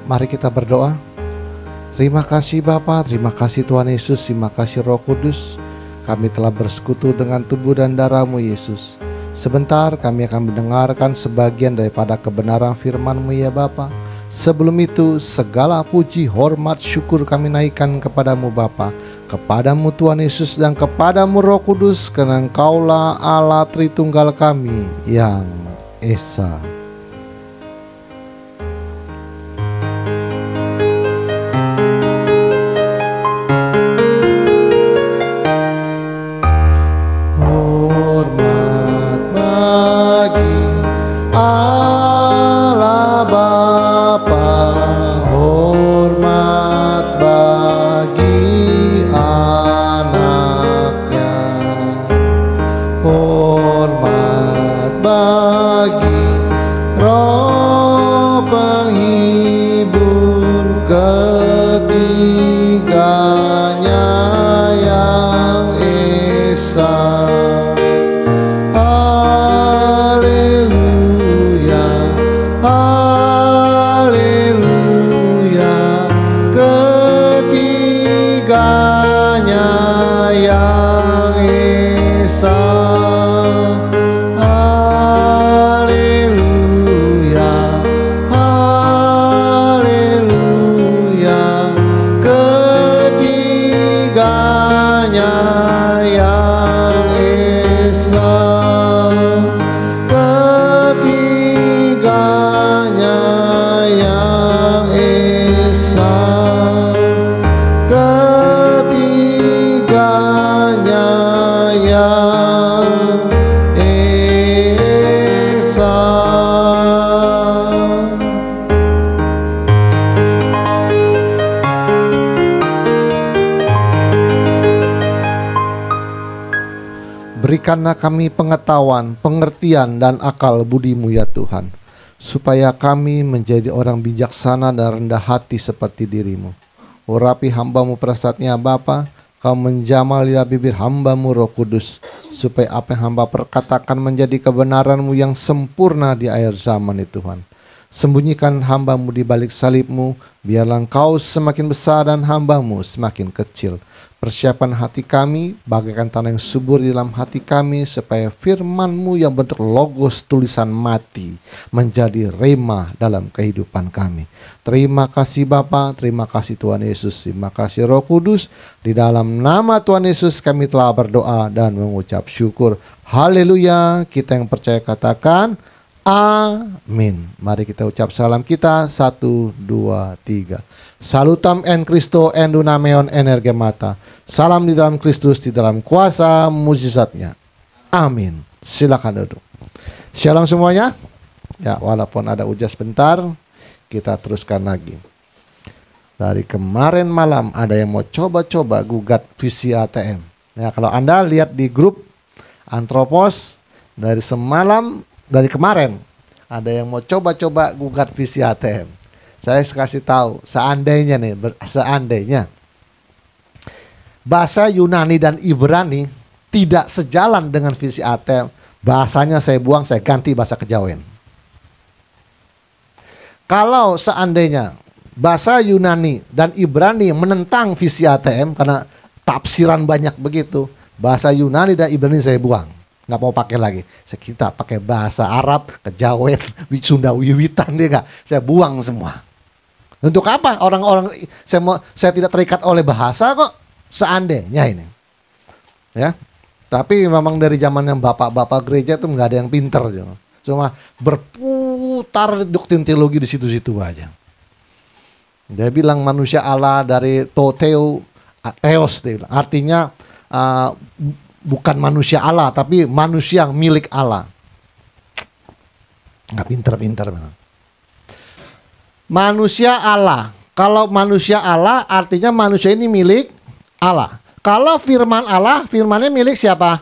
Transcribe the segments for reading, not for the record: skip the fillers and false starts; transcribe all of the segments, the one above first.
Mari kita berdoa. Terima kasih Bapa, terima kasih Tuhan Yesus, terima kasih Roh Kudus. Kami telah bersekutu dengan tubuh dan darah-Mu Yesus. Sebentar kami akan mendengarkan sebagian daripada kebenaran firman-Mu ya Bapa. Sebelum itu segala puji, hormat, syukur kami naikkan kepadamu Bapa, kepadamu Tuhan Yesus dan kepadamu Roh Kudus, karena Engkaulah Allah Tritunggal kami yang Esa. Berikanlah kami pengetahuan, pengertian, dan akal budi-Mu ya Tuhan, supaya kami menjadi orang bijaksana dan rendah hati seperti diri-Mu. Urapi hamba-Mu pada saatnya Bapa, Kau menjamal lidah bibir hamba-Mu Roh Kudus, supaya apa yang hamba perkatakan menjadi kebenaran-Mu yang sempurna di akhir zaman itu Tuhan. Sembunyikan hamba-Mu di balik salib-Mu, biarlah Engkau semakin besar dan hamba-Mu semakin kecil. Persiapan hati kami bagaikan tanah yang subur di dalam hati kami, supaya firman-Mu yang bentuk logos tulisan mati menjadi rema dalam kehidupan kami. Terima kasih Bapa, terima kasih Tuhan Yesus, terima kasih Roh Kudus. Di dalam nama Tuhan Yesus kami telah berdoa dan mengucap syukur. Haleluya. Kita yang percaya katakan amin. Mari kita ucap salam kita. 1, 2, 3. Salutam en Christo en dunameon energemata. Salam di dalam Kristus, di dalam kuasa mujizatnya. Amin. Silakan duduk. Shalom semuanya. Ya, walaupun ada ujas bentar, kita teruskan lagi. Dari kemarin malam ada yang mau coba-coba gugat visi ATM. Ya, kalau Anda lihat di grup Antropos dari semalam, dari kemarin ada yang mau coba-coba gugat visi ATM. Saya kasih tahu, seandainya nih, seandainya bahasa Yunani dan Ibrani tidak sejalan dengan visi ATM, bahasanya saya buang, saya ganti bahasa Kejawen. Kalau seandainya bahasa Yunani dan Ibrani menentang visi ATM karena tafsiran banyak begitu, bahasa Yunani dan Ibrani saya buang, nggak mau pakai lagi. Kita pakai bahasa Arab, Kejawen, Sunda Wiwitan, dia nggak, saya buang semua. Untuk apa? Orang-orang saya tidak terikat oleh bahasa kok. Seandainya ini, ya. Tapi memang dari zaman yang bapak-bapak gereja itu nggak ada yang pinter, cuma berputar doktrin teologi di situ-situ aja. Dia bilang manusia Allah dari toteo theos, artinya bukan manusia Allah, tapi manusia yang milik Allah. Nggak pinter-pinter memang. Manusia Allah. Kalau manusia Allah artinya manusia ini milik Allah. Kalau firman Allah, firmannya milik siapa?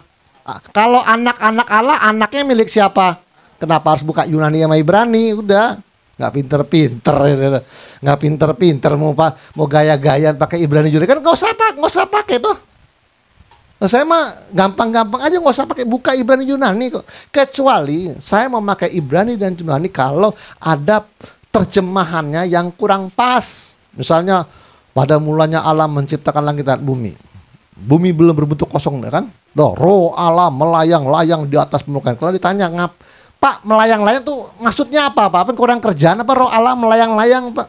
Kalau anak-anak Allah, anaknya milik siapa? Kenapa harus buka Yunani sama Ibrani? Udah, nggak pinter-pinter, nggak pinter-pinter mau gaya-gayaan pakai Ibrani juga kan nggak usah pakai tuh. Nah, saya mah gampang-gampang aja, nggak usah pakai buka Ibrani Yunani kok. Kecuali saya mau pakai Ibrani dan Yunani kalau ada terjemahannya yang kurang pas. Misalnya, pada mulanya Allah menciptakan langit dan bumi. Bumi belum berbentuk kosong, kan? Roh Allah melayang-layang di atas permukaan. Kalau ditanya, Pak, melayang-layang tuh maksudnya apa? Apa kurang kerjaan apa roh Allah melayang-layang, Pak?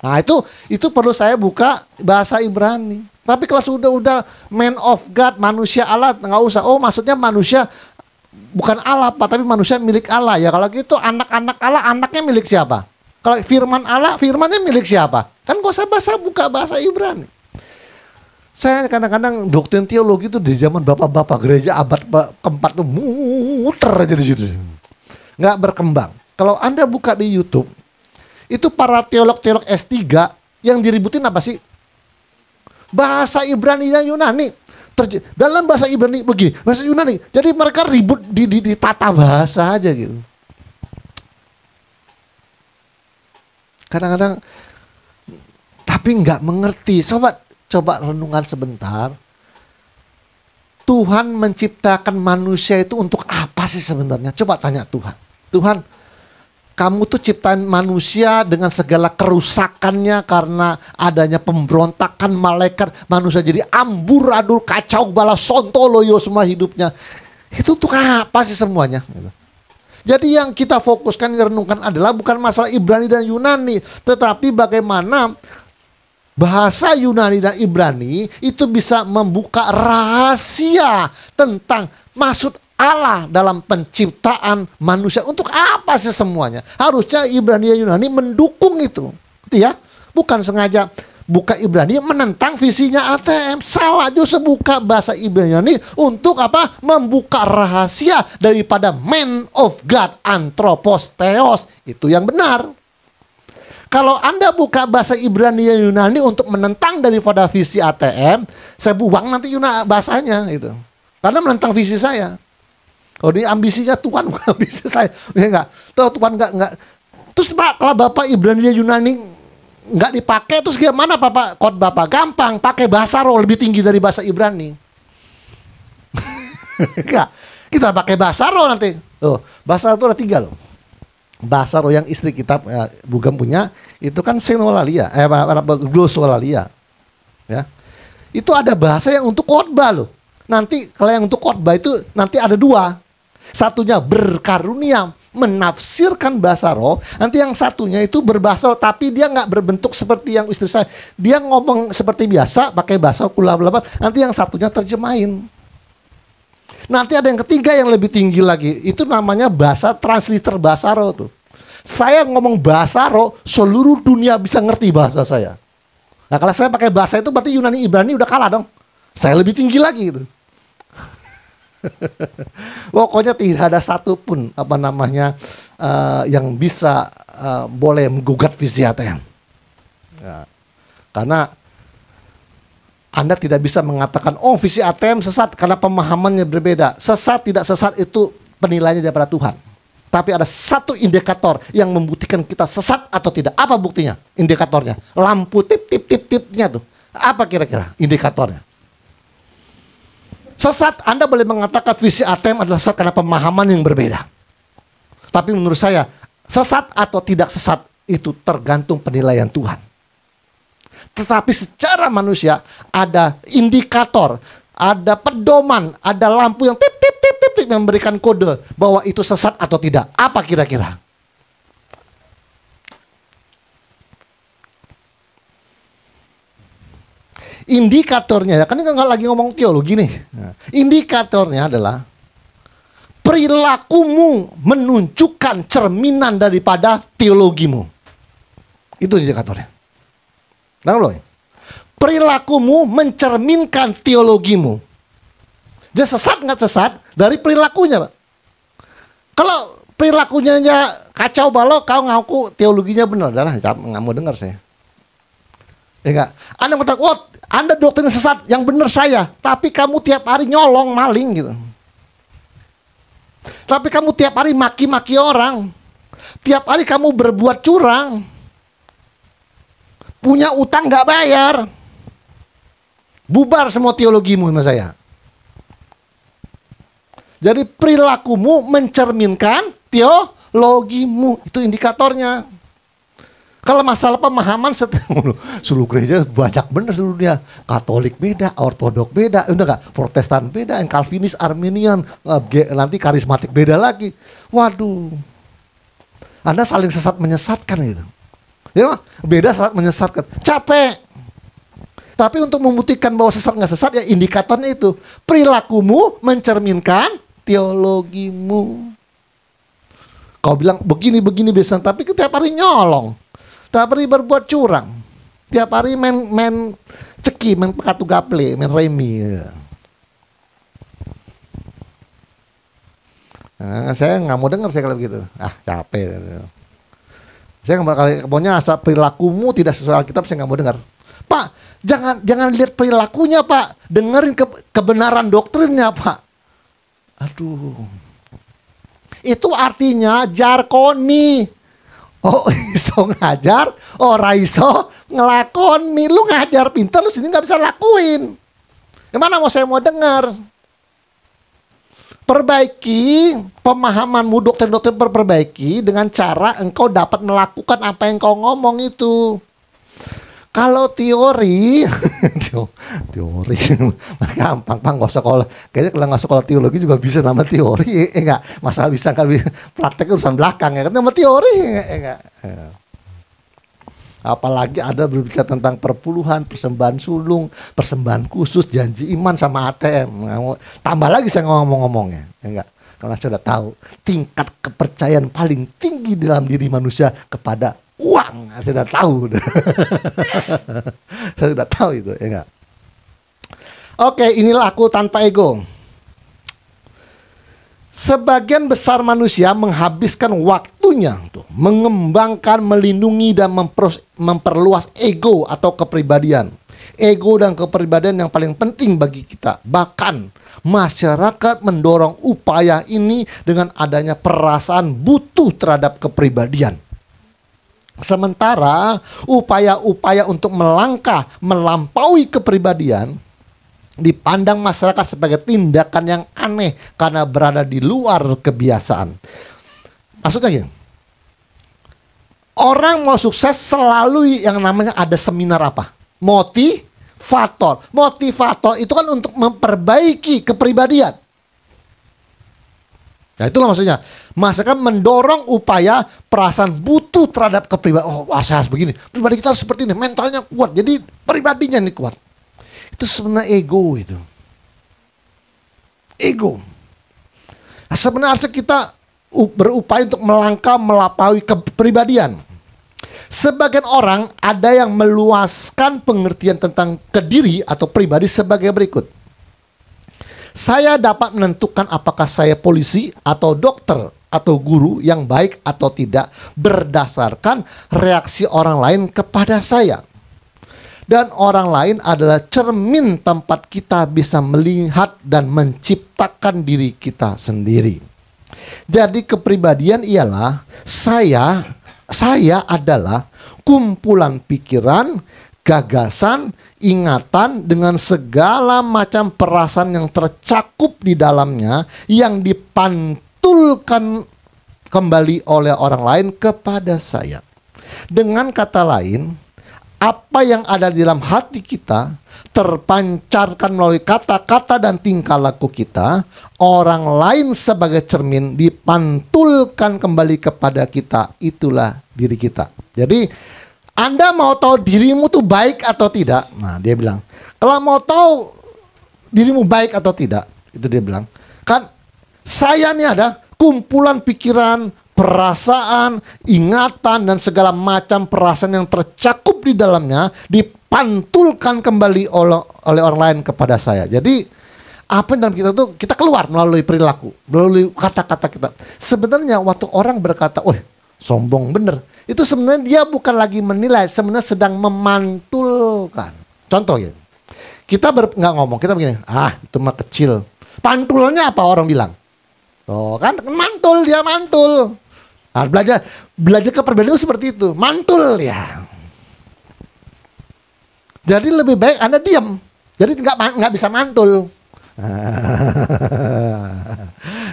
Nah, itu perlu saya buka bahasa Ibrani. Tapi kalau sudah man of God, manusia Allah, nggak usah. Oh, maksudnya manusia bukan Allah, Pak, tapi manusia milik Allah. Ya kalau gitu anak-anak Allah, anaknya milik siapa? Kalau firman Allah, firmannya milik siapa? Kan gak usah buka bahasa Ibrani. Saya kadang-kadang doktrin teologi itu di zaman bapak-bapak gereja abad keempat tuh muter aja di situ. Nggak berkembang. Kalau Anda buka di YouTube, itu para teolog-teolog S3 yang diributin apa sih? Bahasa Ibrani dan Yunani. Dalam bahasa Ibrani begini, bahasa Yunani. Jadi mereka ribut di tata bahasa aja gitu. Kadang-kadang tapi nggak mengerti. Coba renungan sebentar. Tuhan menciptakan manusia itu untuk apa sih sebenarnya? Coba tanya Tuhan. Tuhan, kamu tuh ciptain manusia dengan segala kerusakannya karena adanya pemberontakan malaikat, manusia jadi amburadul, kacau bala sontoloyo semua hidupnya. Itu tuh apa sih semuanya? Jadi yang kita fokuskan, renungkan adalah bukan masalah Ibrani dan Yunani, tetapi bagaimana bahasa Yunani dan Ibrani itu bisa membuka rahasia tentang maksud Allah dalam penciptaan manusia. Untuk apa sih semuanya? Harusnya Ibrani dan Yunani mendukung itu. Ya, bukan sengaja buka Ibrani menentang visinya ATM. Salah, justru buka bahasa Ibrani untuk apa? Membuka rahasia daripada man of God, anthropos theos. Itu yang benar. Kalau Anda buka bahasa Ibrani dan Yunani untuk menentang daripada visi ATM, saya buang nanti Yunani bahasanya itu. Karena menentang visi saya. Oh, ini ambisinya Tuhan, bukan ambisi saya. Ya enggak. Tuh Tuhan enggak. Terus Pak, kalau Bapak Ibrani dan Yunani nggak dipakai, terus gimana Bapak khotbah Bapak? Gampang, pakai bahasa roh lebih tinggi dari bahasa Ibrani. Enggak, kita pakai bahasa roh nanti. Loh, bahasa roh itu ada 3 loh. Bahasa roh yang istri kita Bugam punya itu kan senolalia, glosolalia. Ya. Itu ada bahasa yang untuk khotbah loh. Nanti kalau yang untuk khotbah itu nanti ada 2. Satunya berkarunia menafsirkan bahasa roh, nanti yang satunya itu berbahasa tapi dia nggak berbentuk seperti yang istri saya. Dia ngomong seperti biasa pakai bahasa kula-kula, nanti yang satunya terjemahin. Nanti ada yang ketiga yang lebih tinggi lagi, itu namanya bahasa translator bahasa roh tuh. Saya ngomong bahasa roh, seluruh dunia bisa ngerti bahasa saya. Nah kalau saya pakai bahasa itu berarti Yunani Ibrani udah kalah dong. Saya lebih tinggi lagi itu. Pokoknya tidak ada satupun yang bisa boleh menggugat visi ATM. Ya. Karena Anda tidak bisa mengatakan visi ATM sesat karena pemahamannya berbeda. Sesat tidak sesat itu penilaiannya daripada Tuhan. Tapi ada satu indikator yang membuktikan kita sesat atau tidak. Apa buktinya? Indikatornya. Lampu tip-tip-tip-tipnya tuh. Apa kira-kira indikatornya? Sesat, Anda boleh mengatakan visi ATM adalah sesat karena pemahaman yang berbeda. Tapi menurut saya, sesat atau tidak sesat itu tergantung penilaian Tuhan. Tetapi secara manusia ada indikator, ada pedoman, ada lampu yang tip tip tip tip memberikan kode bahwa itu sesat atau tidak. Apa kira-kira? Indikatornya, kan ini nggak lagi ngomong teologi nih. Indikatornya adalah perilakumu menunjukkan cerminan daripada teologimu. Itu indikatornya. Nah, loh. Perilakumu mencerminkan teologimu. Dia sesat nggak sesat dari perilakunya, Pak. Kalau perilakunya kacau balau, kau ngaku teologinya benar, adalah nggak mau dengar saya. Ya enggak? Anda mengatakan, Anda doktrin sesat, yang benar saya. Tapi kamu tiap hari nyolong, maling gitu. Tapi kamu tiap hari maki-maki orang. Tiap hari kamu berbuat curang. Punya utang nggak bayar. Bubar semua teologimu sama saya. Jadi perilakumu mencerminkan teologimu. Itu indikatornya. Kalau masalah pemahaman seluruh gereja banyak bener seluruhnya. Katolik beda, Ortodok beda, enggak enggak, Protestan beda, yang Calvinis, Arminian, nanti karismatik beda lagi. Waduh. Anda saling sesat menyesatkan gitu. Ya, beda sesat menyesatkan. Capek. Tapi untuk membuktikan bahwa sesat nggak sesat ya indikatornya itu. Perilakumu mencerminkan teologimu. Kau bilang begini biasa, tapi tiap hari nyolong. Tiap hari berbuat curang. Tiap hari main ceki, main pekatu gaple, main remi. Nah, saya nggak mau dengar saya kalau begitu. Capek. Saya nggak bakal, pokoknya asal perilakumu tidak sesuai Alkitab saya nggak mau dengar. Pak, jangan lihat perilakunya Pak, dengerin kebenaran doktrinnya Pak. Aduh, itu artinya jarkoni. Oh iso ngajar, raiso ngelakoni. Lu ngajar pintar, lu sini nggak bisa lakuin. Yang mana saya mau dengar? Perbaiki pemahamanmu, doktrin-doktrin perbaiki dengan cara engkau dapat melakukan apa yang kau ngomong itu. Kalau teori, teori gampang, Pak, nggak sekolah. Kayaknya kalau nggak sekolah teologi juga bisa nama teori, enggak. Masalah bisa kan praktek urusan belakang ya, kan nama teori, enggak. Apalagi ada berbicara tentang perpuluhan, persembahan sulung, persembahan khusus, janji iman sama ATM. Tambah lagi saya ngomong-ngomongnya, enggak. Karena saya sudah tahu tingkat kepercayaan paling tinggi dalam diri manusia kepada uang. Saya sudah tahu. Saya sudah tahu itu, ya enggak? Oke, inilah aku tanpa ego. Sebagian besar manusia menghabiskan waktunya tuh, mengembangkan, melindungi dan memperluas ego atau kepribadian. Ego dan kepribadian yang paling penting bagi kita. Bahkan masyarakat mendorong upaya ini dengan adanya perasaan butuh terhadap kepribadian. Sementara upaya-upaya untuk melangkah melampaui kepribadian dipandang masyarakat sebagai tindakan yang aneh karena berada di luar kebiasaan. Maksudnya gini, orang mau sukses selalu yang namanya ada seminar apa? Motivator. Motivator itu kan untuk memperbaiki kepribadian. Nah itulah maksudnya. Masyarakat mendorong upaya perasaan butuh terhadap kepribadian. Oh saya harus begini, pribadi kita harus seperti ini, mentalnya kuat, jadi pribadinya ini kuat. Itu sebenarnya ego itu. Ego. Nah, sebenarnya kita berupaya untuk melangkah melampaui kepribadian. Sebagian orang ada yang meluaskan pengertian tentang kediri atau pribadi sebagai berikut. Saya dapat menentukan apakah saya polisi atau dokter atau guru yang baik atau tidak berdasarkan reaksi orang lain kepada saya. Dan orang lain adalah cermin tempat kita bisa melihat dan menciptakan diri kita sendiri. Jadi kepribadian ialah saya adalah kumpulan pikiran, gagasan, ingatan dengan segala macam perasaan yang tercakup di dalamnya yang dipantulkan kembali oleh orang lain kepada saya. Dengan kata lain, apa yang ada di dalam hati kita terpancarkan melalui kata-kata dan tingkah laku kita. Orang lain sebagai cermin dipantulkan kembali kepada kita. Itulah diri kita. Jadi Anda mau tahu dirimu tuh baik atau tidak? Nah dia bilang, kalau mau tahu dirimu baik atau tidak, itu dia bilang, kan saya nih ada kumpulan pikiran, perasaan, ingatan, dan segala macam perasaan yang tercakup di dalamnya dipantulkan kembali oleh orang lain kepada saya. Jadi apa yang dalam kita tuh kita keluar melalui perilaku, melalui kata-kata kita. Sebenarnya waktu orang berkata, "Oh, sombong bener," itu sebenarnya dia bukan lagi menilai, sebenarnya sedang memantulkan. Contoh ya, kita nggak ngomong, kita begini, itu mah kecil. Pantulnya apa orang bilang? Oh kan mantul, dia mantul. Nah, belajar kepribadian itu seperti itu, mantul ya. Jadi lebih baik Anda diam, jadi nggak bisa mantul.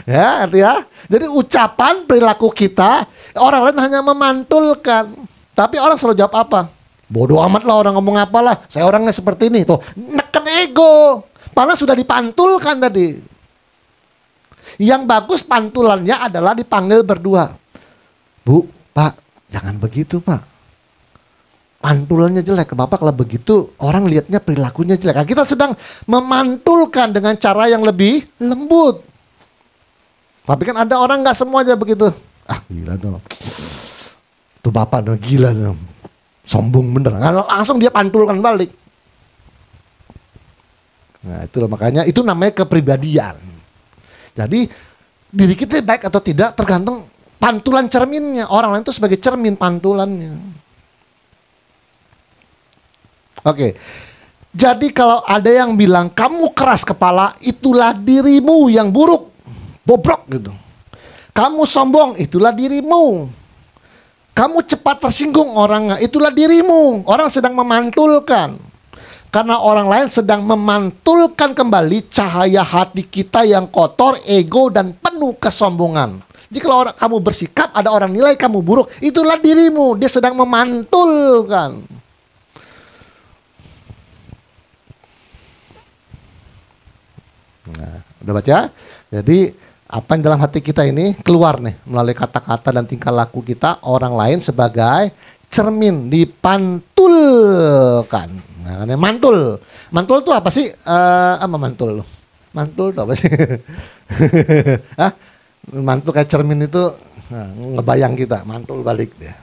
Ya, artinya, jadi ucapan perilaku kita orang lain hanya memantulkan, Tapi orang selalu jawab apa? Bodoh amat lah orang ngomong apalah. Saya orangnya seperti ini. Tuh, neken ego. Padahal sudah dipantulkan tadi. Yang bagus pantulannya adalah dipanggil berdua. Bu, Pak, jangan begitu Pak. Pantulannya jelek. Bapak kalau begitu orang lihatnya perilakunya jelek. Nah, kita sedang memantulkan dengan cara yang lebih lembut. Tapi kan ada orang gak semuanya begitu. Ah gila tuh. Tuh bapak tuh gila tuh. Sombong bener. Langsung dia pantulkan balik. Nah itu makanya itu namanya kepribadian. Jadi diri kita baik atau tidak tergantung pantulan cerminnya. Orang lain itu sebagai cermin pantulannya. Oke. Jadi kalau ada yang bilang kamu keras kepala, itulah dirimu yang buruk. Bobrok gitu. Kamu sombong, itulah dirimu. Kamu cepat tersinggung orangnya, itulah dirimu. Orang sedang memantulkan. Karena orang lain sedang memantulkan kembali cahaya hati kita yang kotor, ego dan penuh kesombongan. Jadi kalau kamu bersikap, ada orang nilai kamu buruk, itulah dirimu. Dia sedang memantulkan. Nah, udah baca? Jadi apa yang dalam hati kita ini keluar nih melalui kata-kata dan tingkah laku kita, orang lain sebagai cermin dipantulkan. Nah, mantul. Mantul itu apa sih? Apa mantul? Mantul itu apa sih? Hah? Mantul kayak cermin itu, nah, ngebayang kita, mantul balik dia.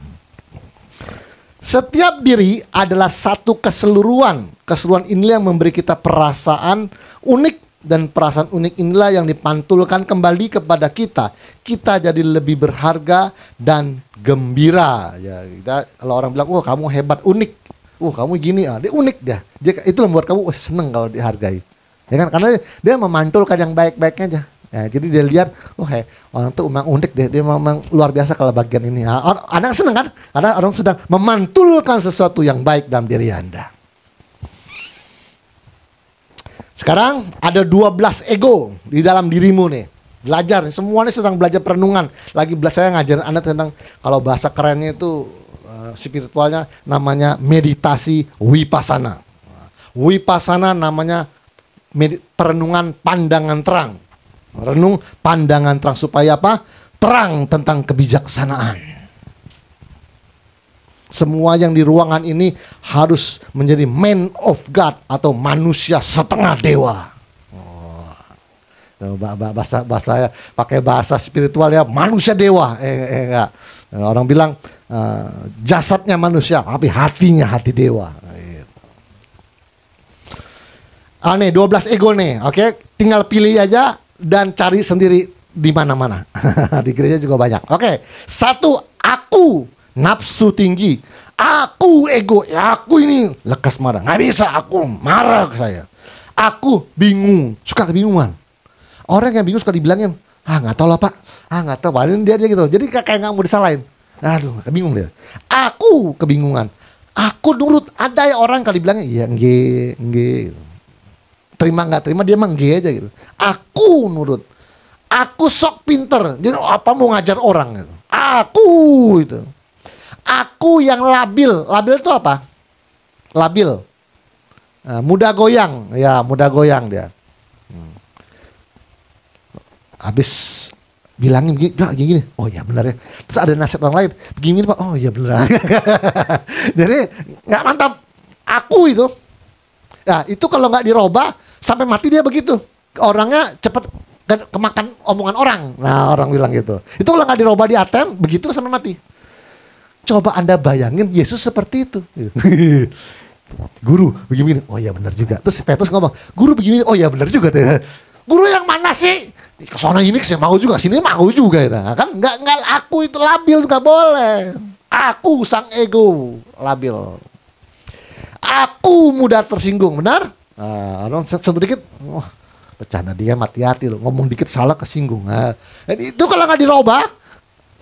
Setiap diri adalah satu keseluruhan. Keseluruhan ini yang memberi kita perasaan unik. Dan perasaan unik inilah yang dipantulkan kembali kepada kita. Kita jadi lebih berharga dan gembira. Ya, kalau orang bilang, kamu hebat, unik. Kamu gini, dia unik dia. Itu yang membuat kamu seneng kalau dihargai. Ya kan? Karena dia memantulkan yang baik-baiknya aja. Ya, jadi dia lihat, orang tuh memang unik deh. Dia memang luar biasa kalau bagian ini. Anda seneng kan? Karena orang sedang memantulkan sesuatu yang baik dalam diri Anda. Sekarang ada 12 ego di dalam dirimu nih. Belajar, semuanya sedang belajar perenungan. Lagi saya ngajarin Anda tentang, kalau bahasa kerennya itu spiritualnya namanya meditasi Vipassana. Vipassana namanya perenungan pandangan terang. Renung pandangan terang supaya apa? Terang tentang kebijaksanaan. Semua yang di ruangan ini harus menjadi man of God atau manusia setengah dewa. Bahasa pakai bahasa spiritual ya, manusia dewa. Enggak. Orang bilang jasadnya manusia, tapi hatinya hati dewa. Nih 12 ego nih, oke? Tinggal pilih aja dan cari sendiri di mana-mana. Di gereja juga banyak. Oke. 1, aku. Nafsu tinggi, aku ego, ya aku ini lekas marah, nggak bisa, aku marah ke saya. Aku bingung, suka kebingungan. Orang yang bingung suka dibilangin, nggak tahu lah pak, nggak tahu, paling dia gitu. Jadi kayak nggak mau disalahin. Aduh, bingung dia. Aku kebingungan, aku nurut. Ada ya orang kali bilangnya, iya nge. Terima nggak terima dia mah nge aja gitu. Aku nurut. Aku sok pinter, jadi apa mau ngajar orang gitu. Aku itu. Aku yang labil. Labil itu apa? Labil. Mudah goyang. Ya, mudah goyang dia. Habis bilangin gini. Oh ya benar ya. Terus ada nasihat orang lain. Begini pak. Oh ya benar. Jadi nggak mantap. Aku itu. Nah itu kalau nggak dirubah sampai mati dia begitu. Orangnya cepet kemakan omongan orang. Nah orang bilang gitu. Itu kalau nggak dirubah di ATM begitu sampai mati. Coba Anda bayangin Yesus seperti itu. Guru begini, oh ya benar juga. Terus Petrus ngomong, guru begini, oh ya benar juga. Guru yang mana sih? Kesana ini saya mau juga, sini mau juga. Nah, kan nggak aku itu labil, nggak boleh. Aku sang ego labil. Aku mudah tersinggung, benar? Orang sentuh dikit, bercanda dia hati-hati loh. Ngomong dikit salah kesinggung. Itu kalau nggak dirubah,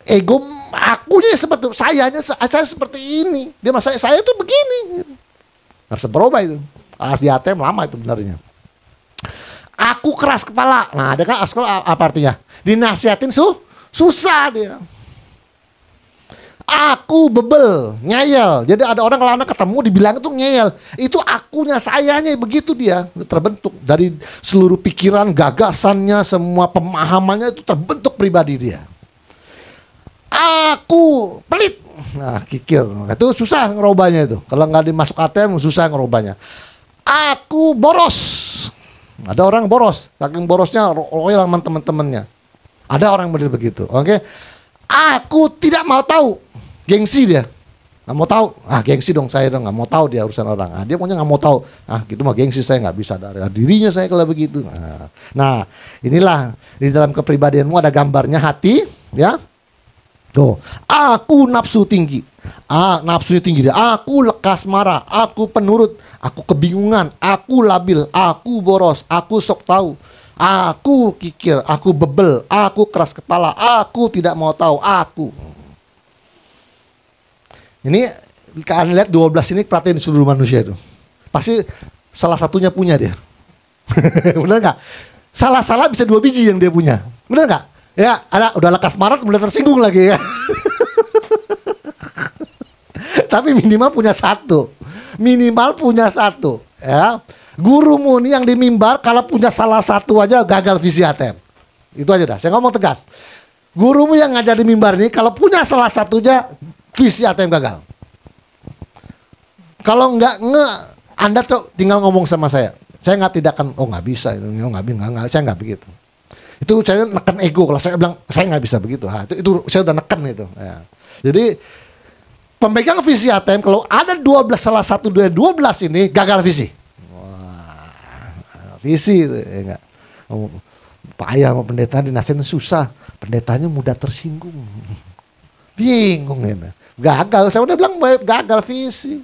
ego akunya seperti saya seperti ini. Dia masa saya tuh begini. Harus berubah itu. Harus di ATM lama itu benarnya. Aku keras kepala. Nah, ada kan apa artinya? Dinasihatin susah dia. Aku bebel, ngeyel. Jadi ada orang kalau anak ketemu dibilang itu ngeyel. Itu akunya, sayanya begitu dia terbentuk. Dari seluruh pikiran, gagasannya, semua pemahamannya itu terbentuk pribadi dia. Aku pelit. Nah, kikir. Itu susah ngerubahnya itu. Kalau nggak dimasuk ATM susah ngerubahnya. Aku boros. Ada orang boros. Saking borosnya royal sama teman-temannya. Ada orang model begitu. Oke. Aku tidak mau tahu. Gengsi dia. Nggak mau tahu. Gengsi dong saya dong. Nggak mau tahu dia urusan orang. Dia pokoknya nggak mau tahu. Gitu mah gengsi, saya nggak bisa dari dirinya saya kalau begitu. Nah, inilah di dalam kepribadianmu ada gambarnya hati, ya. Tuh, aku nafsu tinggi. Nafsunya tinggi dia. Aku lekas marah, aku penurut, aku kebingungan, aku labil, aku boros, aku sok tahu. Aku kikir, aku bebel, aku keras kepala, aku tidak mau tahu, aku. Ini kalian lihat 12 ini perhatiin seluruh manusia itu. Pasti salah satunya punya dia. Bener nggak? Salah-salah bisa 2 biji yang dia punya. Bener nggak? Ya, udah lekas marah kemudian tersinggung lagi ya. Tapi minimal punya 1. Minimal punya 1, ya. Gurumu nih yang di mimbar kalau punya salah 1 aja gagal visi ATM. Itu aja dah. Saya ngomong tegas. Gurumu yang ngajar di mimbar nih kalau punya salah 1 aja visi ATM gagal. Kalau nggak Anda tuh tinggal ngomong sama saya. Saya tidak akan, nggak bisa, nggak, saya nggak begitu. Itu saya neken ego. Kalau saya bilang saya nggak bisa begitu, itu saya udah neken itu. Ya. Jadi pemegang visi ATM kalau ada 12 salah 1 dari 12 ini gagal visi. Wah, visi itu ya enggak. Payah sama pendeta dinasihatin susah. Pendetanya mudah tersinggung. Bingung ya. Gagal. Saya udah bilang gagal visi.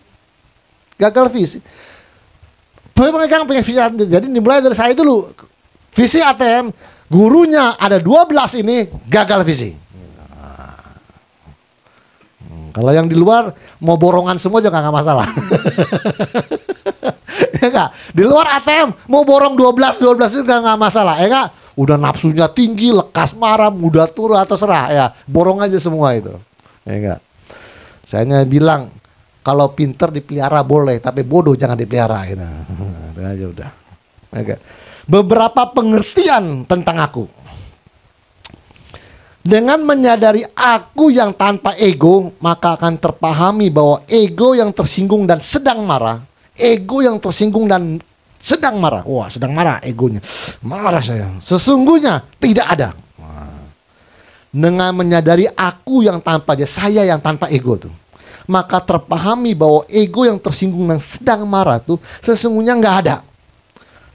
Gagal visi. Pemegang visi ATM. Jadi dimulai dari saya dulu. Visi ATM. Gurunya ada 12 ini gagal visi. Kalau yang di luar mau borongan semua juga nggak masalah. Ya enggak? Di luar ATM mau borong 12 itu nggak masalah. Ya enggak? Udah nafsunya tinggi, lekas marah, mudah turun atau serah ya. Borong aja semua itu. Ya enggak? Saya hanya bilang kalau pinter dipelihara boleh, tapi bodoh jangan dipelihara. Gitu. Itu aja udah. Ya enggak? Beberapa pengertian tentang aku. Dengan menyadari aku yang tanpa ego, maka akan terpahami bahwa ego yang tersinggung dan sedang marah, ego yang tersinggung dan sedang marah, sedang marah egonya, marah saya, sesungguhnya tidak ada. Dengan menyadari aku yang tanpa saya yang tanpa ego tuh, maka terpahami bahwa ego yang tersinggung dan sedang marah tuh sesungguhnya nggak ada.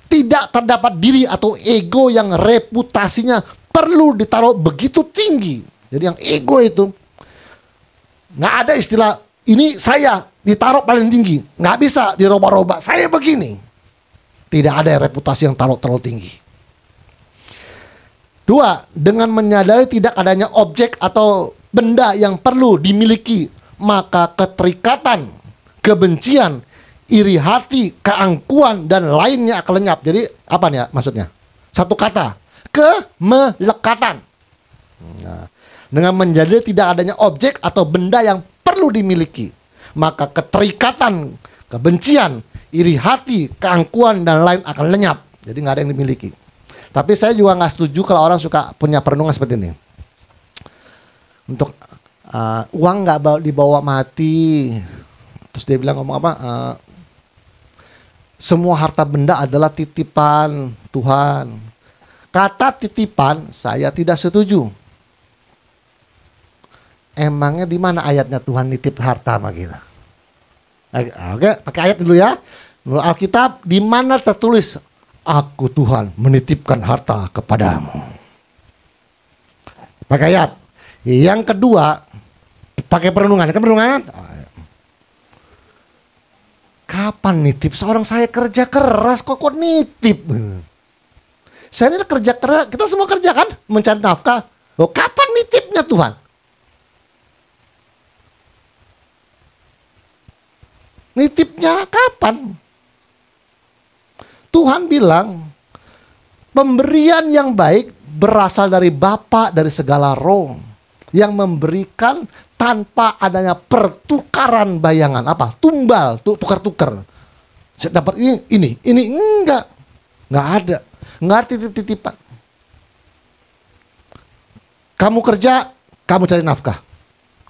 Tidak terdapat diri atau ego yang reputasinya perlu ditaruh begitu tinggi. Jadi yang ego itu nggak ada istilah ini saya ditaruh paling tinggi, nggak bisa dirubah-rubah. Saya begini. Tidak ada reputasi yang terlalu tinggi. 2, dengan menyadari tidak adanya objek atau benda yang perlu dimiliki, maka keterikatan, kebencian, iri hati, keangkuhan dan lainnya akan lenyap. Jadi apa nih maksudnya? Satu kata, kemelekatan. Nah, dengan menjadi tidak adanya objek atau benda yang perlu dimiliki, maka keterikatan, kebencian, iri hati, keangkuhan dan lain akan lenyap. Jadi nggak ada yang dimiliki. Tapi saya juga nggak setuju kalau orang suka punya perenungan seperti ini. Untuk uang nggak dibawa mati. Terus dia bilang ngomong apa? Semua harta benda adalah titipan Tuhan. Kata titipan saya tidak setuju. Emangnya di mana ayatnya Tuhan nitip harta sama kita? Oke, pakai ayat dulu ya. Menurut Alkitab di mana tertulis aku Tuhan menitipkan harta kepadamu. Pakai ayat. Yang kedua pakai perenungan. Kan perenungan? Kapan nitip? Seorang saya kerja keras kok nitip? Saya ini kerja keras, kita semua kerja kan? Mencari nafkah. Loh, kapan nitipnya Tuhan? Nitipnya kapan? Tuhan bilang, pemberian yang baik berasal dari Bapa dari segala roh, yang memberikan tanpa adanya pertukaran bayangan. Apa? Tumbal, tukar-tukar. Saya dapat ini enggak ada. Enggak ada titip-titipan. Kamu kerja, kamu cari nafkah.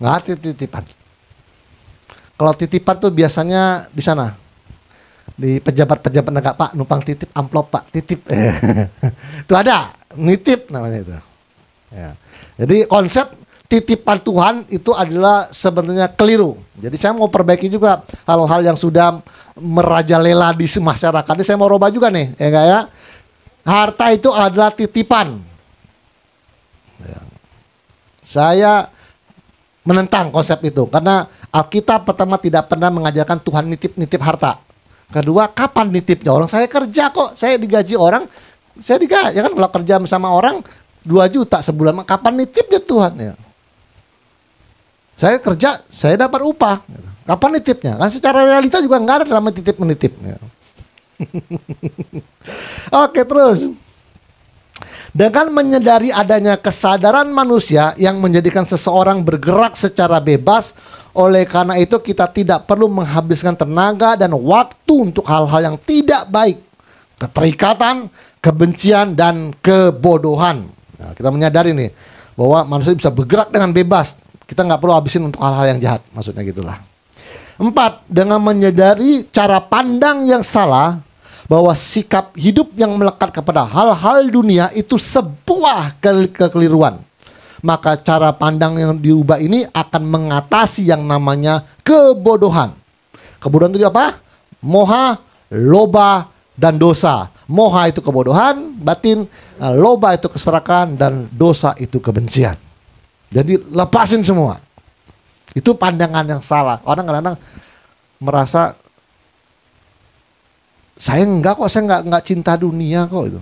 Enggak ada titipan. Kalau titipan tuh biasanya di sana. Di pejabat-pejabat negara, Pak, numpang titip amplop, Pak, titip. Itu ada, nitip namanya itu. Ya. Jadi konsep titipan Tuhan itu adalah sebenarnya keliru. Jadi saya mau perbaiki juga hal-hal yang sudah merajalela di masyarakat. Ini saya mau rubah juga nih, ya enggak ya? Harta itu adalah titipan. Ya. Saya menentang konsep itu karena Alkitab pertama tidak pernah mengajarkan Tuhan nitip harta. Kedua, kapan nitipnya? Orang saya kerja kok, saya digaji orang, saya digaji ya kan, kalau kerja sama orang 2 juta sebulan, kapan nitipnya Tuhan ya? Saya kerja, saya dapat upah. Kapan nitipnya? Kan secara realita juga nggak ada dalam titip menitip. Ya. Oke, terus. Dengan menyadari adanya kesadaran manusia yang menjadikan seseorang bergerak secara bebas, oleh karena itu kita tidak perlu menghabiskan tenaga dan waktu untuk hal-hal yang tidak baik, keterikatan, kebencian, dan kebodohan. Nah, kita menyadari nih bahwa manusia bisa bergerak dengan bebas. Kita nggak perlu habisin untuk hal-hal yang jahat, maksudnya gitulah. 4. Dengan menyadari cara pandang yang salah, bahwa sikap hidup yang melekat kepada hal-hal dunia itu sebuah kekeliruan. Maka cara pandang yang diubah ini akan mengatasi yang namanya kebodohan. Kebodohan itu apa? Moha, loba, dan dosa. Moha itu kebodohan batin, loba itu keserakahan, dan dosa itu kebencian. Jadi lepasin semua. Itu pandangan yang salah. Orang kadang-kadang merasa saya enggak kok, saya enggak cinta dunia kok itu.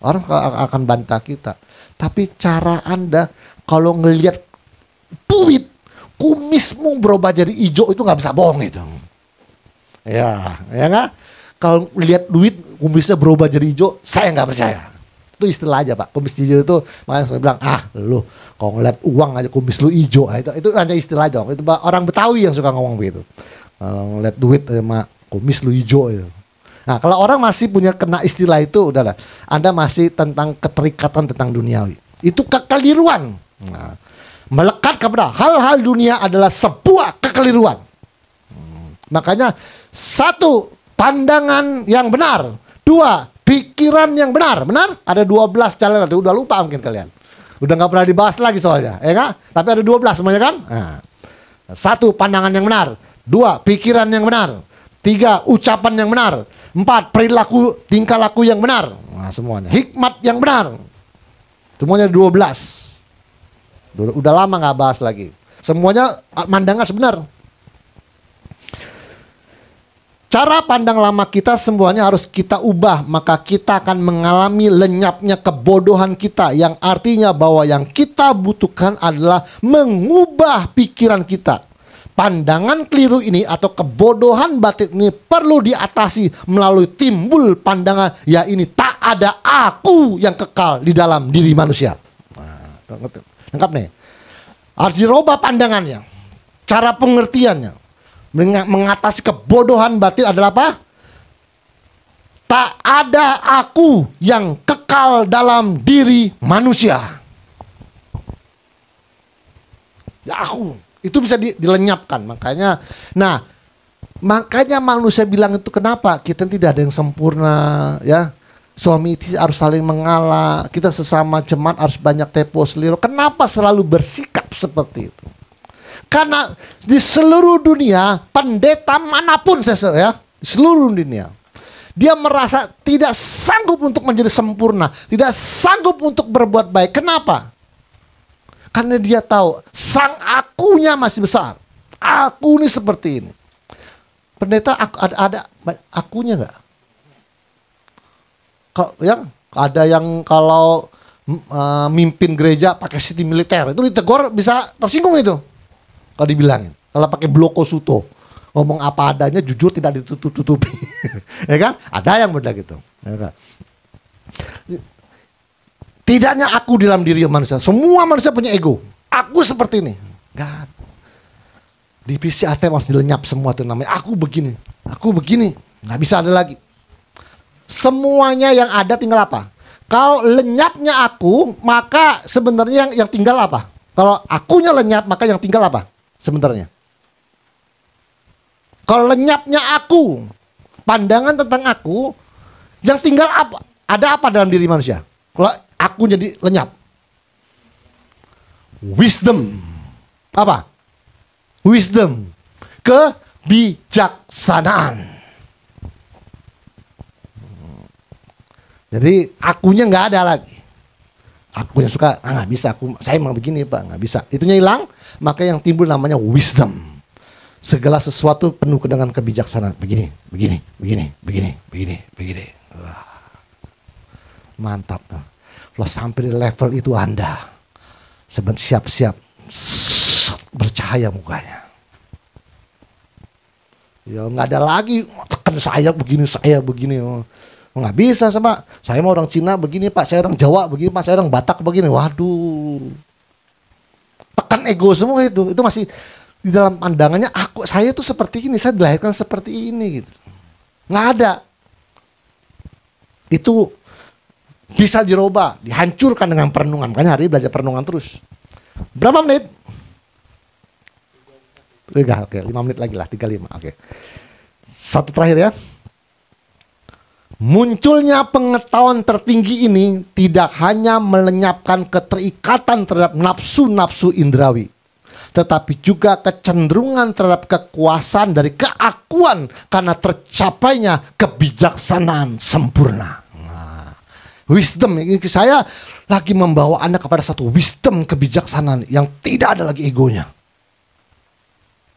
Orang akan bantah kita. Tapi cara Anda kalau ngelihat duit, kumismu berubah jadi hijau, itu nggak bisa bohong itu. Ya enggak? Kalau lihat duit, kumisnya berubah jadi hijau, saya nggak percaya. Itu istilah aja, Pak. Kumis hijau itu, makanya saya bilang, lu kalau ngeliat uang aja kumis lu hijau. Itu hanya istilah dong. Itu orang Betawi yang suka ngomong begitu. Kalau ngeliat duit sama kumis lu hijau itu. Nah, kalau orang masih punya kena istilah itu, udahlah. Anda masih tentang keterikatan tentang duniawi. Itu kekeliruan. Nah, melekat kepada hal-hal dunia adalah sebuah kekeliruan. Makanya 1, pandangan yang benar. 2, pikiran yang benar. Benar? Ada 12 jalan. Udah lupa mungkin kalian. Udah gak pernah dibahas lagi soalnya. Ya kan? Tapi ada 12 semuanya kan? Nah, 1, pandangan yang benar. 2, pikiran yang benar. 3, ucapan yang benar. 4, perilaku tingkah laku yang benar. Nah, semuanya. Hikmat yang benar. Semuanya 12. Udah lama gak bahas lagi. Semuanya pandangan sebenar. Cara pandang lama kita semuanya harus kita ubah. Maka kita akan mengalami lenyapnya kebodohan kita. Yang artinya bahwa yang kita butuhkan adalah mengubah pikiran kita. Pandangan keliru ini atau kebodohan batin ini perlu diatasi melalui timbul pandangan, ya ini tak ada aku yang kekal di dalam diri manusia. Nah, lengkap nih. Harus dirubah pandangannya. Cara pengertiannya. Mengatasi kebodohan batin adalah apa? Tak ada aku yang kekal dalam diri manusia. Ya aku. Itu bisa dilenyapkan. Makanya manusia bilang itu kenapa kita tidak ada yang sempurna, ya. Suami istri harus saling mengalah, kita sesama jemaat harus banyak tepo seliru. Kenapa selalu bersikap seperti itu? Karena di seluruh dunia, pendeta manapun seluruh dunia, dia merasa tidak sanggup untuk menjadi sempurna, tidak sanggup untuk berbuat baik. Kenapa? Karena dia tahu sang akunya masih besar. Aku ini seperti ini. Pendeta ada akunya nggak? Ada yang kalau mimpin gereja pakai siti militer itu ditegur bisa tersinggung itu. Kalau dibilangin. Kalau pakai bloko suto, ngomong apa adanya, jujur tidak ditutup-tutupi. Ya kan? Ada yang beda gitu. Ya kan? Tidaknya aku dalam diri manusia. Semua manusia punya ego. Aku seperti ini. Gak. Divisi ATM harus dilenyap semua tuh namanya. Aku begini, nggak bisa ada lagi. Semuanya yang ada tinggal apa? Kalau lenyapnya aku, maka sebenarnya yang tinggal apa? Kalau akunya lenyap, maka yang tinggal apa? Sebenarnya. Kalau lenyapnya aku, pandangan tentang aku, yang tinggal apa? Ada apa dalam diri manusia? Kalau aku jadi lenyap. Wisdom. Apa? Wisdom. Kebijaksanaan. Jadi akunya nggak ada lagi. Akunya suka, nggak bisa. Saya mau begini Pak, nggak bisa. Itunya hilang, maka yang timbul namanya wisdom. Segala sesuatu penuh dengan kebijaksanaan. Begini. Wah, mantap tuh. Kalau sampai di level itu Anda siap-siap bercahaya mukanya. Ya nggak ada lagi tekan saya begini. Nggak bisa sama. Saya mau orang Cina begini Pak, saya orang Jawa begini Pak, saya orang Batak begini. Waduh. Tekan ego semua itu. Itu masih di dalam pandangannya saya tuh seperti ini, saya dilahirkan seperti ini gitu. Nggak ada. Itu bisa dirubah, dihancurkan dengan perenungan. Makanya hari ini belajar perenungan terus. Berapa menit? 3, oke, 5 menit lagi lah, 35. Oke. Satu terakhir ya. Munculnya pengetahuan tertinggi ini tidak hanya melenyapkan keterikatan terhadap nafsu-nafsu indrawi, tetapi juga kecenderungan terhadap kekuasaan dari keakuan karena tercapainya kebijaksanaan sempurna. Nah, wisdom, saya lagi membawa Anda kepada satu wisdom kebijaksanaan yang tidak ada lagi egonya.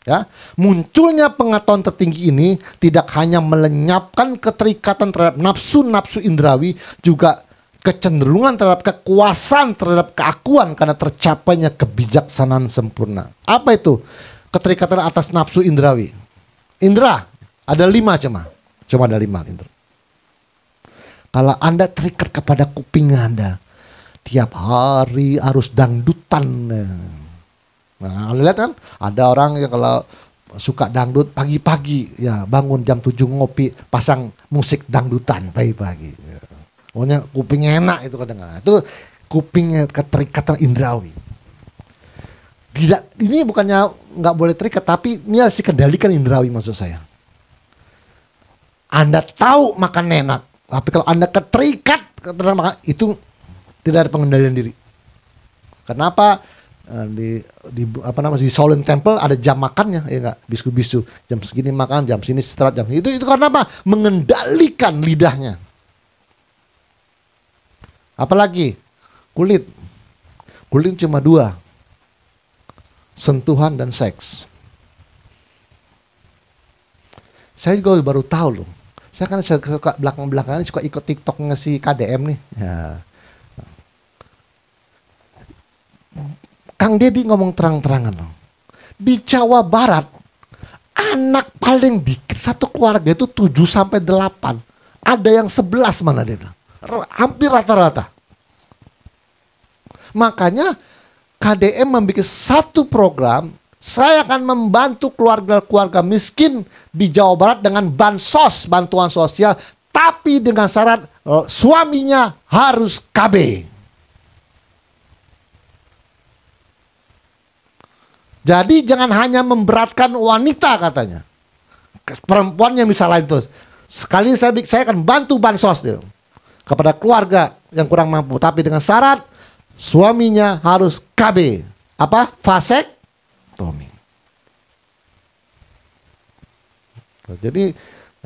Ya, munculnya pengetahuan tertinggi ini tidak hanya melenyapkan keterikatan terhadap nafsu-nafsu indrawi, juga kecenderungan terhadap kekuasaan terhadap keakuan karena tercapainya kebijaksanaan sempurna. Apa itu? Keterikatan atas nafsu indrawi. Indra ada 5 cuma ada 5 indra. Kalau Anda terikat kepada kuping Anda, tiap hari harus dangdutan. Nah, lihat kan, ada orang yang kalau suka dangdut pagi-pagi ya bangun jam 7 ngopi, pasang musik dangdutan pagi-pagi. Pokoknya kupingnya enak itu kadang-kadang. Itu kupingnya keterikatan indrawi. Tidak, ini bukannya nggak boleh terikat, tapi ini harus dikendalikan indrawi maksud saya. Anda tahu makan enak, tapi kalau Anda keterikat terhadap makan itu tidak ada pengendalian diri. Kenapa? Di Shaolin Temple ada jam makannya, ya enggak, bisu-bisu jam segini makan, jam sini istirahat, jam itu karena apa? Mengendalikan lidahnya. Apalagi kulit cuma 2, sentuhan dan seks. Saya juga baru tahu loh. Saya kan suka belakang-belakangan suka ikut TikTok-nya si KDM nih. Ya. Kang Deddy ngomong terang-terangan loh. Di Jawa Barat, anak paling dikit satu keluarga itu 7-8. Ada yang 11 mana dia bilang. Hampir rata-rata. Makanya KDM membuat satu program, saya akan membantu keluarga-keluarga miskin di Jawa Barat dengan bansos, bantuan sosial, tapi dengan syarat suaminya harus KB. Jadi jangan hanya memberatkan wanita katanya. Perempuan yang bisa lain terus. Sekali saya akan bantu bansos dia kepada keluarga yang kurang mampu, tapi dengan syarat suaminya harus KB. Apa? Vasektomi. Jadi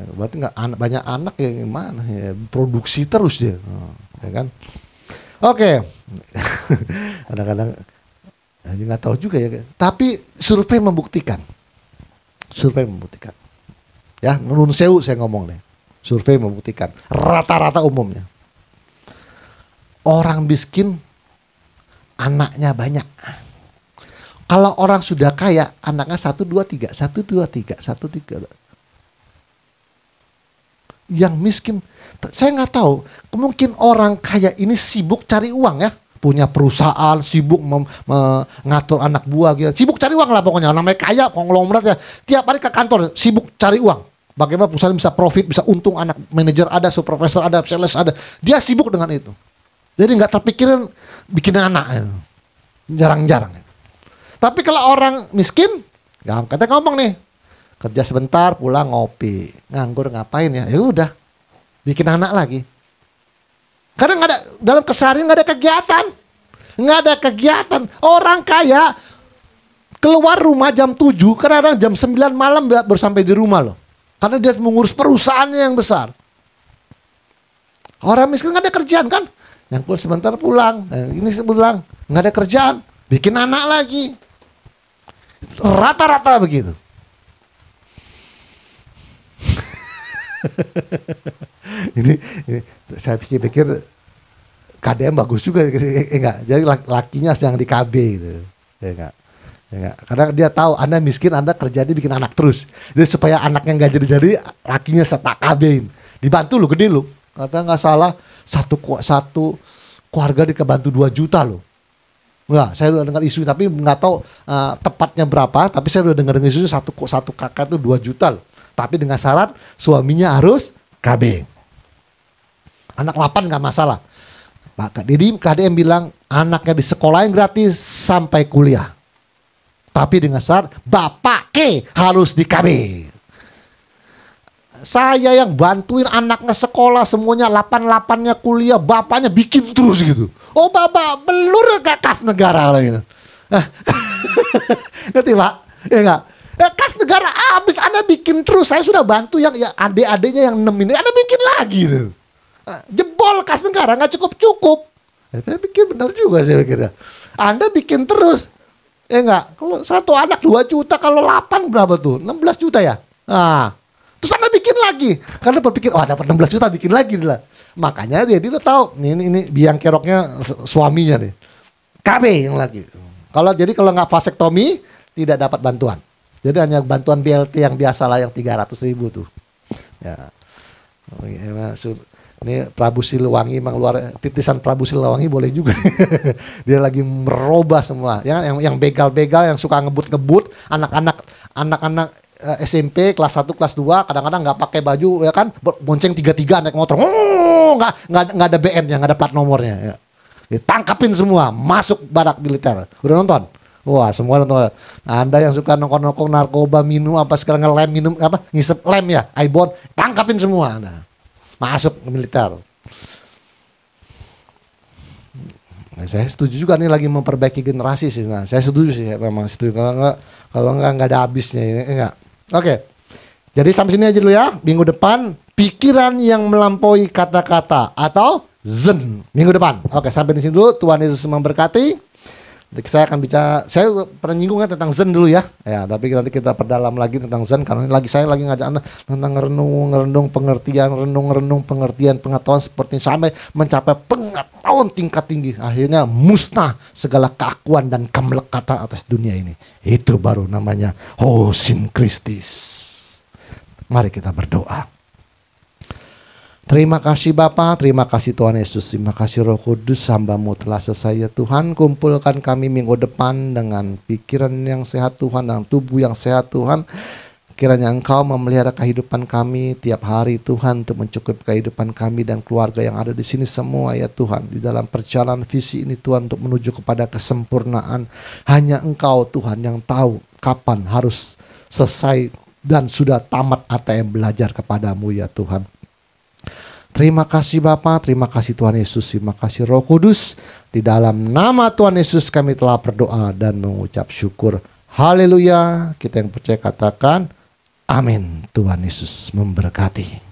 berarti nggak banyak anak ya gimana ya, produksi terus dia, ya kan? Oke. Kadang-kadang nggak tahu juga ya, tapi survei membuktikan, ya nun sewu saya ngomong nih, survei membuktikan rata-rata umumnya orang miskin anaknya banyak. Kalau orang sudah kaya anaknya 1, 2, 3. Yang miskin, saya nggak tahu, mungkin orang kaya ini sibuk cari uang ya, punya perusahaan, sibuk mengatur anak buah gitu. Sibuk cari uang lah pokoknya. Namanya kaya, konglomerat ya. Tiap hari ke kantor, sibuk cari uang. Bagaimana perusahaan bisa profit, bisa untung, anak manajer ada, supervisor ada, sales ada. Dia sibuk dengan itu. Jadi nggak terpikirin bikin anak. Jarang-jarang. Tapi kalau orang miskin, kita ngomong nih, kerja sebentar, pulang ngopi. Nganggur ngapain ya? Ya udah, bikin anak lagi. Karena nggak ada, dalam keseharian nggak ada kegiatan. Nggak ada kegiatan. Orang kaya keluar rumah jam 7, kadang-kadang jam 9 malam baru sampai di rumah loh. Karena dia mengurus perusahaannya yang besar. Orang miskin nggak ada kerjaan kan? Yang sebentar pulang, ini pulang, nggak ada kerjaan, bikin anak lagi. Rata-rata begitu. ini saya pikir KDM bagus juga, enggak. Jadi lakinya sedang di KB gitu, enggak. Karena dia tahu Anda miskin, Anda kerjanya bikin anak terus. Jadi supaya anaknya nggak jadi, lakinya setak KB-in. Dibantu lu, gede lu. Kata nggak salah satu keluarga dikebantu 2 juta loh. Nah, saya udah dengar isu tapi nggak tahu tepatnya berapa. Tapi saya udah dengar isu satu kakak itu 2 juta loh. Tapi dengan syarat suaminya harus KB. Anak 8 nggak masalah. Jadi KDM bilang anaknya disekolahin gratis sampai kuliah. Tapi dengan syarat bapak harus di KB. Saya yang bantuin anaknya sekolah semuanya 8-8-nya kuliah, bapaknya bikin terus gitu. Oh bapak belur gak kas negara lah gitu. Ngerti Pak? Ya enggak? Kas negara habis Anda bikin terus. Saya sudah bantu yang adik-adiknya yang 6 ini, Anda bikin lagi gitu. Jebol kas negara gak cukup-cukup. Saya pikir benar juga saya pikirnya. Anda bikin terus. Ya enggak? Kalau satu anak 2 juta, kalau 8 berapa tuh? 16 juta ya? Nah, terus Anda bikin lagi. Karena berpikir, wah dapat 16 juta bikin lagi lah. Makanya dia udah tahu, ini biang keroknya suaminya nih. KB yang lagi. Kalau nggak vasektomi, tidak dapat bantuan. Jadi hanya bantuan BLT yang biasa lah, yang 300.000 tuh. Ya. Ini Prabu Siliwangi emang luar, titisan Prabu Siliwangi boleh juga. Dia lagi merubah semua. Yang begal-begal, yang suka ngebut-ngebut, anak-anak SMP kelas 1 kelas 2 kadang-kadang nggak pakai baju ya kan, bonceng 3-3 naik motor, nggak ada BN-nya, nggak ada plat nomornya ya. Ditangkapin semua, masuk barak militer. Udah nonton? Wah semua nonton. Anda yang suka nongkrong narkoba, minum apa sekarang ngelem, minum apa ngisep lem ya, ibon, tangkapin semua Anda. Masuk militer. Nah, saya setuju juga nih lagi memperbaiki generasi sih. Nah, saya setuju sih, memang setuju. Kalau enggak ada habisnya ini enggak. Oke. Jadi sampai sini aja dulu ya. Minggu depan pikiran yang melampaui kata-kata atau zen. Minggu depan. Oke, sampai di sini dulu. Tuhan Yesus memberkati. Saya akan bicara, saya pernah nyinggung kan tentang zen dulu ya. Ya, tapi nanti kita perdalam lagi tentang zen karena saya lagi ngajak Anda tentang renung pengertian, pengetahuan seperti sampai mencapai pengetahuan tingkat tinggi. Akhirnya musnah segala keakuan dan kemelekatan atas dunia ini. Itu baru namanya Hosin Kristus. Mari kita berdoa. Terima kasih Bapa, terima kasih Tuhan Yesus, terima kasih Roh Kudus, hamba-Mu telah selesai ya Tuhan. Kumpulkan kami minggu depan dengan pikiran yang sehat Tuhan, dan tubuh yang sehat Tuhan. Kiranya Engkau memelihara kehidupan kami tiap hari Tuhan, untuk mencukupi kehidupan kami dan keluarga yang ada di sini semua ya Tuhan. Di dalam perjalanan visi ini Tuhan, untuk menuju kepada kesempurnaan, hanya Engkau Tuhan yang tahu kapan harus selesai dan sudah tamat ATM belajar kepadamu ya Tuhan. Terima kasih Bapa, terima kasih Tuhan Yesus, terima kasih Roh Kudus. Di dalam nama Tuhan Yesus kami telah berdoa dan mengucap syukur. Haleluya. Kita yang percaya katakan amin. Tuhan Yesus memberkati.